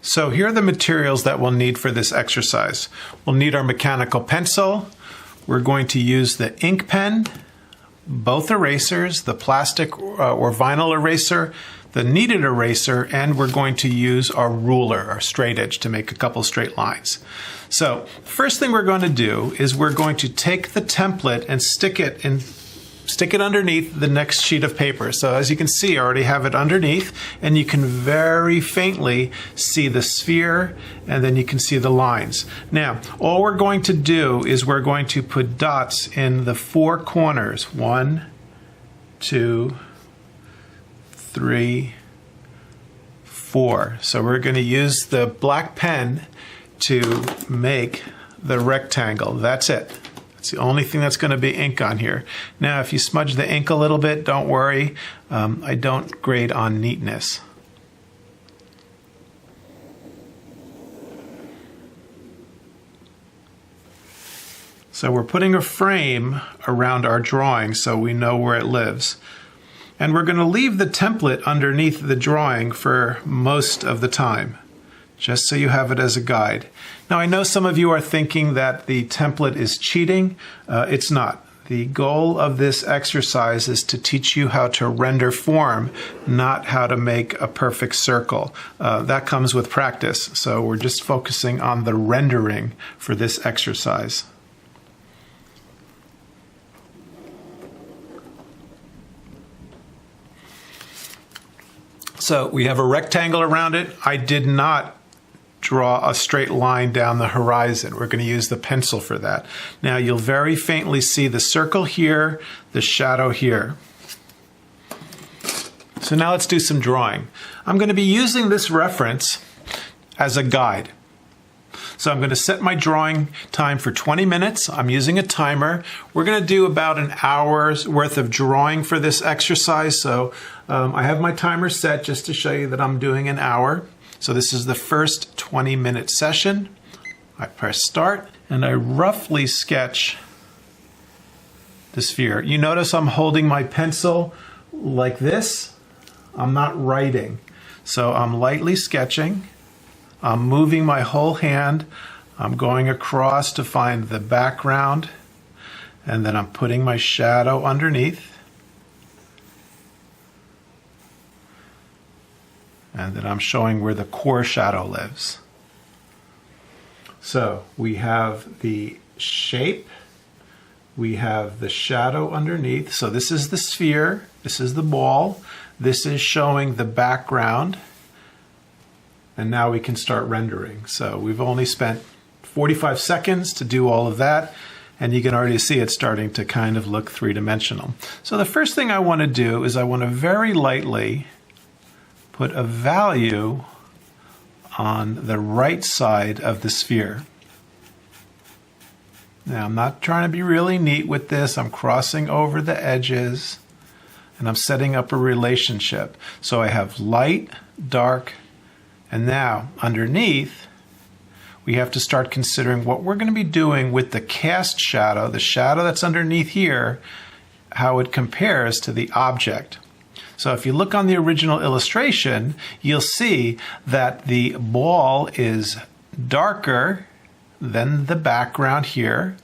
So here are the materials that we'll need for this exercise. We'll need our mechanical pencil. We're going to use the ink pen, both erasers, the plastic or vinyl eraser, the kneaded eraser, and we're going to use our ruler, our straight edge, to make a couple straight lines. So first thing we're going to do is we're going to take the template and stick it underneath the next sheet of paper. So as you can see, I already have it underneath, and you can very faintly see the sphere, and then you can see the lines. Now, all we're going to do is we're going to put dots in the four corners. 1, 2, 3, 4. So we're going to use the black pen to make the rectangle. That's it. It's the only thing that's going to be ink on here. Now, if you smudge the ink a little bit, don't worry. I don't grade on neatness. So we're putting a frame around our drawing so we know where it lives. And we're going to leave the template underneath the drawing for most of the time, just so you have it as a guide. Now, I know some of you are thinking that the template is cheating. It's not. The goal of this exercise is to teach you how to render form, not how to make a perfect circle. That comes with practice, so we're just focusing on the rendering for this exercise. So we have a rectangle around it. I did not draw a straight line down the horizon. We're going to use the pencil for that. Now you'll very faintly see the circle here, the shadow here. So now let's do some drawing. I'm going to be using this reference as a guide. So I'm going to set my drawing time for 20 minutes. I'm using a timer. We're going to do about an hour's worth of drawing for this exercise. So I have my timer set just to show you that I'm doing an hour. So this is the first 20-minute session. I press start and I roughly sketch the sphere. You notice I'm holding my pencil like this. I'm not writing. So I'm lightly sketching. I'm moving my whole hand. I'm going across to find the background, and then I'm putting my shadow underneath. And then I'm showing where the core shadow lives. So we have the shape, we have the shadow underneath. So this is the sphere, this is the ball, this is showing the background. And now we can start rendering. So we've only spent 45 seconds to do all of that, and you can already see it starting to kind of look three-dimensional. So the first thing I want to do is I want to very lightly put a value on the right side of the sphere. Now I'm not trying to be really neat with this. I'm crossing over the edges, and I'm setting up a relationship. So I have light, dark, and now, underneath, we have to start considering what we're going to be doing with the cast shadow, the shadow that's underneath here, how it compares to the object. So if you look on the original illustration, you'll see that the ball is darker than the background here.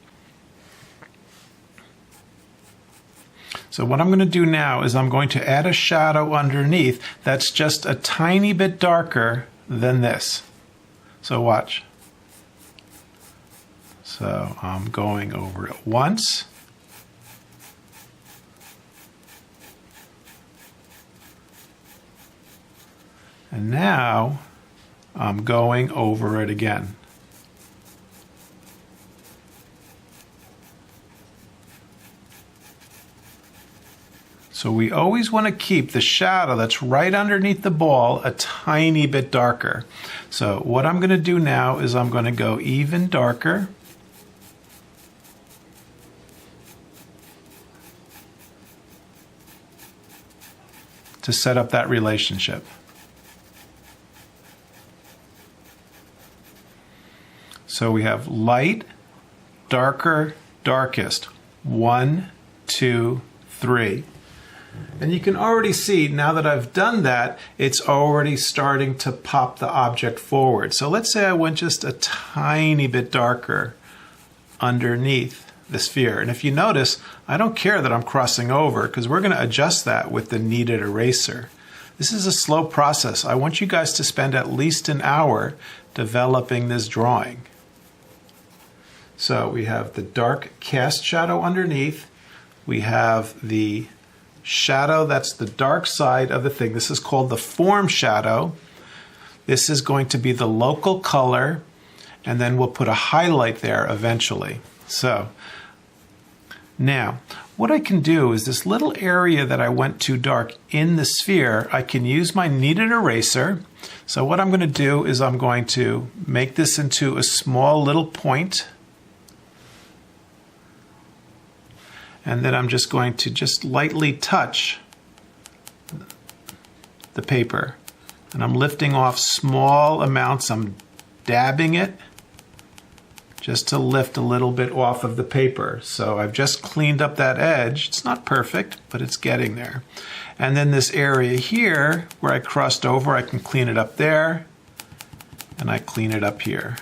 So what I'm going to do now is I'm going to add a shadow underneath that's just a tiny bit darker than this. So watch. So I'm going over it once. And now I'm going over it again. So we always want to keep the shadow that's right underneath the ball a tiny bit darker. So what I'm going to do now is I'm going to go even darker. To set up that relationship. So we have light, darker, darkest. 1, 2, 3. And you can already see now that I've done that, it's already starting to pop the object forward. So let's say I went just a tiny bit darker underneath the sphere. And if you notice, I don't care that I'm crossing over because we're going to adjust that with the kneaded eraser. This is a slow process. I want you guys to spend at least an hour developing this drawing. So we have the dark cast shadow underneath. We have the shadow that's the dark side of the thing. This is called the form shadow. This is going to be the local color, and then we'll put a highlight there eventually. So now what I can do is this little area that I went too dark in the sphere, I can use my kneaded eraser. So what I'm going to do is I'm going to make this into a small little point. And then I'm just going to just lightly touch the paper. And I'm lifting off small amounts. I'm dabbing it just to lift a little bit off of the paper. So I've just cleaned up that edge. It's not perfect, but it's getting there. And then this area here where I crossed over, I can clean it up there. And I clean it up here.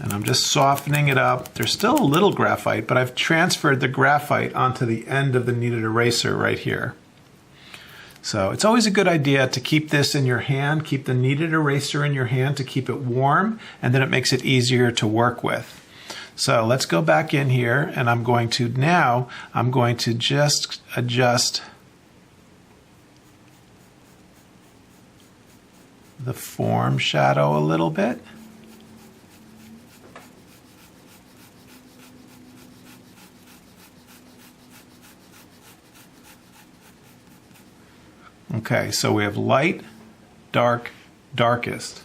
And I'm just softening it up. There's still a little graphite, but I've transferred the graphite onto the end of the kneaded eraser right here. So it's always a good idea to keep this in your hand, keep the kneaded eraser in your hand to keep it warm, and then it makes it easier to work with. So let's go back in here, and I'm going to just adjust the form shadow a little bit. Okay, so we have light, dark, darkest.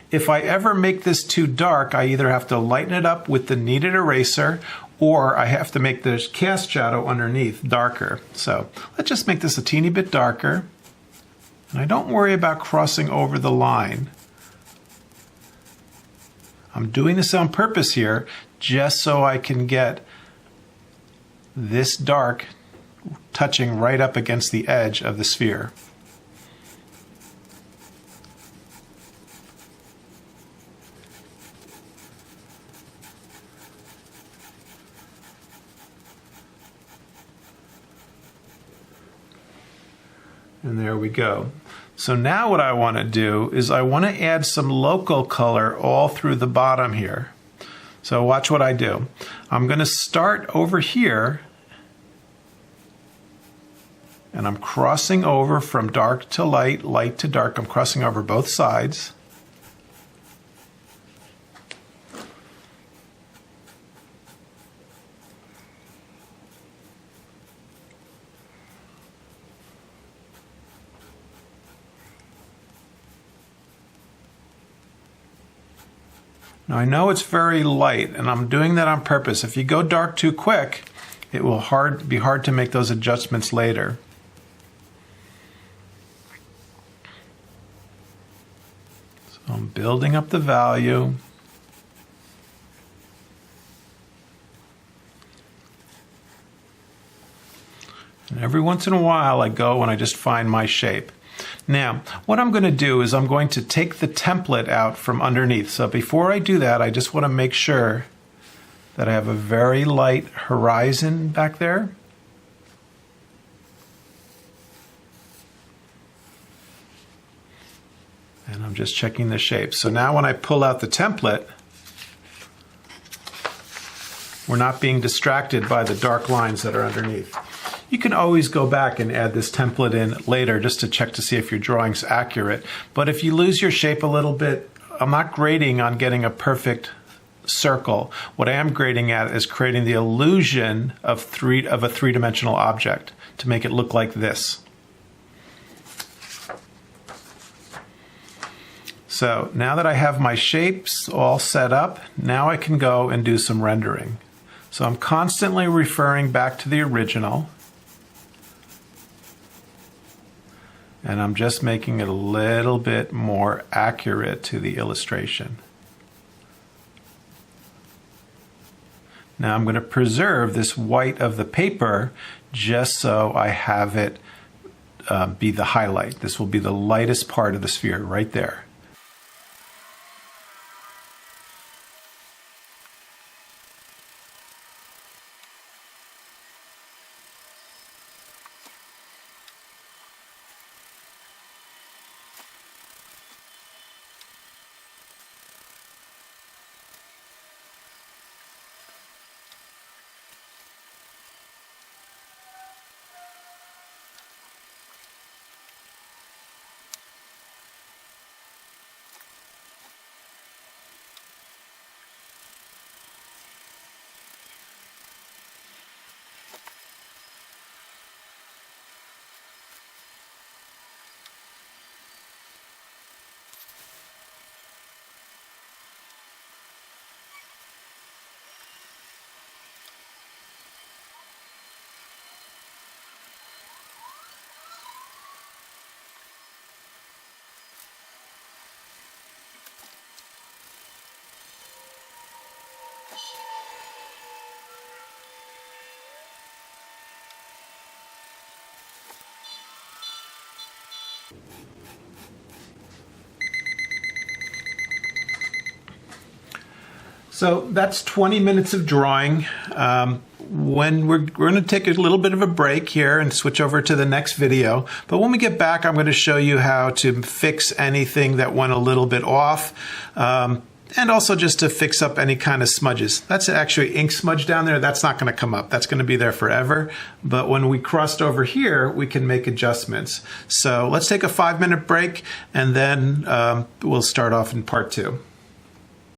If I ever make this too dark, I either have to lighten it up with the kneaded eraser or I have to make the cast shadow underneath darker. So let's just make this a teeny bit darker. And I don't worry about crossing over the line. I'm doing this on purpose here just so I can get this dark touching right up against the edge of the sphere. And there we go. So now what I want to do is I want to add some local color all through the bottom here. So watch what I do. I'm going to start over here and I'm crossing over from dark to light, light to dark. I'm crossing over both sides. Now I know it's very light and I'm doing that on purpose. If you go dark too quick, it will be hard to make those adjustments later. So I'm building up the value. And every once in a while I go and I just find my shape. Now, what I'm going to do is I'm going to take the template out from underneath. So before I do that, I just want to make sure that I have a very light horizon back there. And I'm just checking the shape. So now when I pull out the template, we're not being distracted by the dark lines that are underneath. You can always go back and add this template in later just to check to see if your drawing's accurate. But if you lose your shape a little bit, I'm not grading on getting a perfect circle. What I am grading at is creating the illusion of a three-dimensional object to make it look like this. So now that I have my shapes all set up, now I can go and do some rendering. So I'm constantly referring back to the original. And I'm just making it a little bit more accurate to the illustration. Now I'm going to preserve this white of the paper just so I have it be the highlight. This will be the lightest part of the sphere right there. So that's 20 minutes of drawing. When we're going to take a little bit of a break here and switch over to the next video. But when we get back, I'm going to show you how to fix anything that went a little bit off. And also just to fix up any kind of smudges. That's actually ink smudge down there. That's not going to come up. That's going to be there forever. But when we crossed over here, we can make adjustments. So let's take a 5-minute break and then we'll start off in part 2.